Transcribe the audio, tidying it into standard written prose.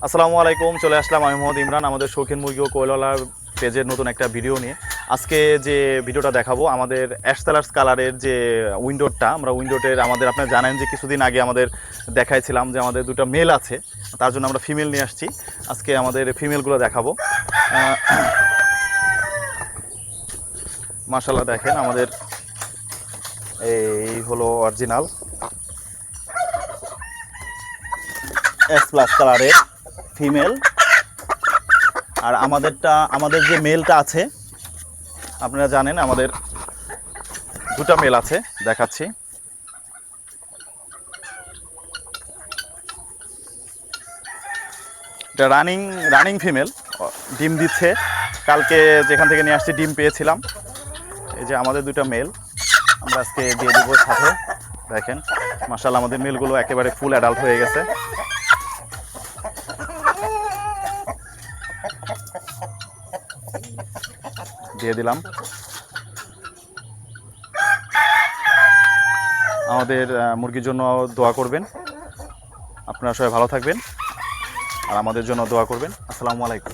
আসসালামু আলাইকুম, চলে আসলাম আমি মোহাম্মদ ইমরান আমাদের শৌখিন মুরগি ও কোয়েলওয়ালার পেজের নতুন একটা ভিডিও নিয়ে। আজকে যে ভিডিওটা দেখাবো আমাদের অ্যাশটালার্স কালারের যে উইন্ডোটা, আমরা উইন্ডোটের আমাদের আপনারা জানেন যে কিছুদিন আগে আমাদের দেখাইছিলাম যে আমাদের দুটো মেল আছে, তার জন্য আমরা ফিমেল নিয়ে আসছি। আজকে আমাদের ফিমেলগুলো দেখাবো। মাশাআল্লাহ দেখেন আমাদের এই হলো অরিজিনাল এস প্লাস কালারের ফিমেল। আর আমাদের যে মেলটা আছে আপনারা জানেন আমাদের দুটো মেল আছে, দেখাচ্ছি। এটা রানিং ফিমেল, ডিম দিচ্ছে। কালকে যেখান থেকে নিয়ে আসছি ডিম পেয়েছিলাম। এই যে আমাদের দুটো মেল আমরা আজকে দিয়ে দেবো সাথে। দেখেন মাশাআল্লাহ আমাদের মেলগুলো একেবারে ফুল অ্যাডাল্ট হয়ে গেছে। দিয়ে দিলাম। আমাদের মুরগির জন্য দোয়া করবেন, আপনারা সবাই ভালো থাকবেন আর আমাদের জন্য দোয়া করবেন। আসসালামু আলাইকুম।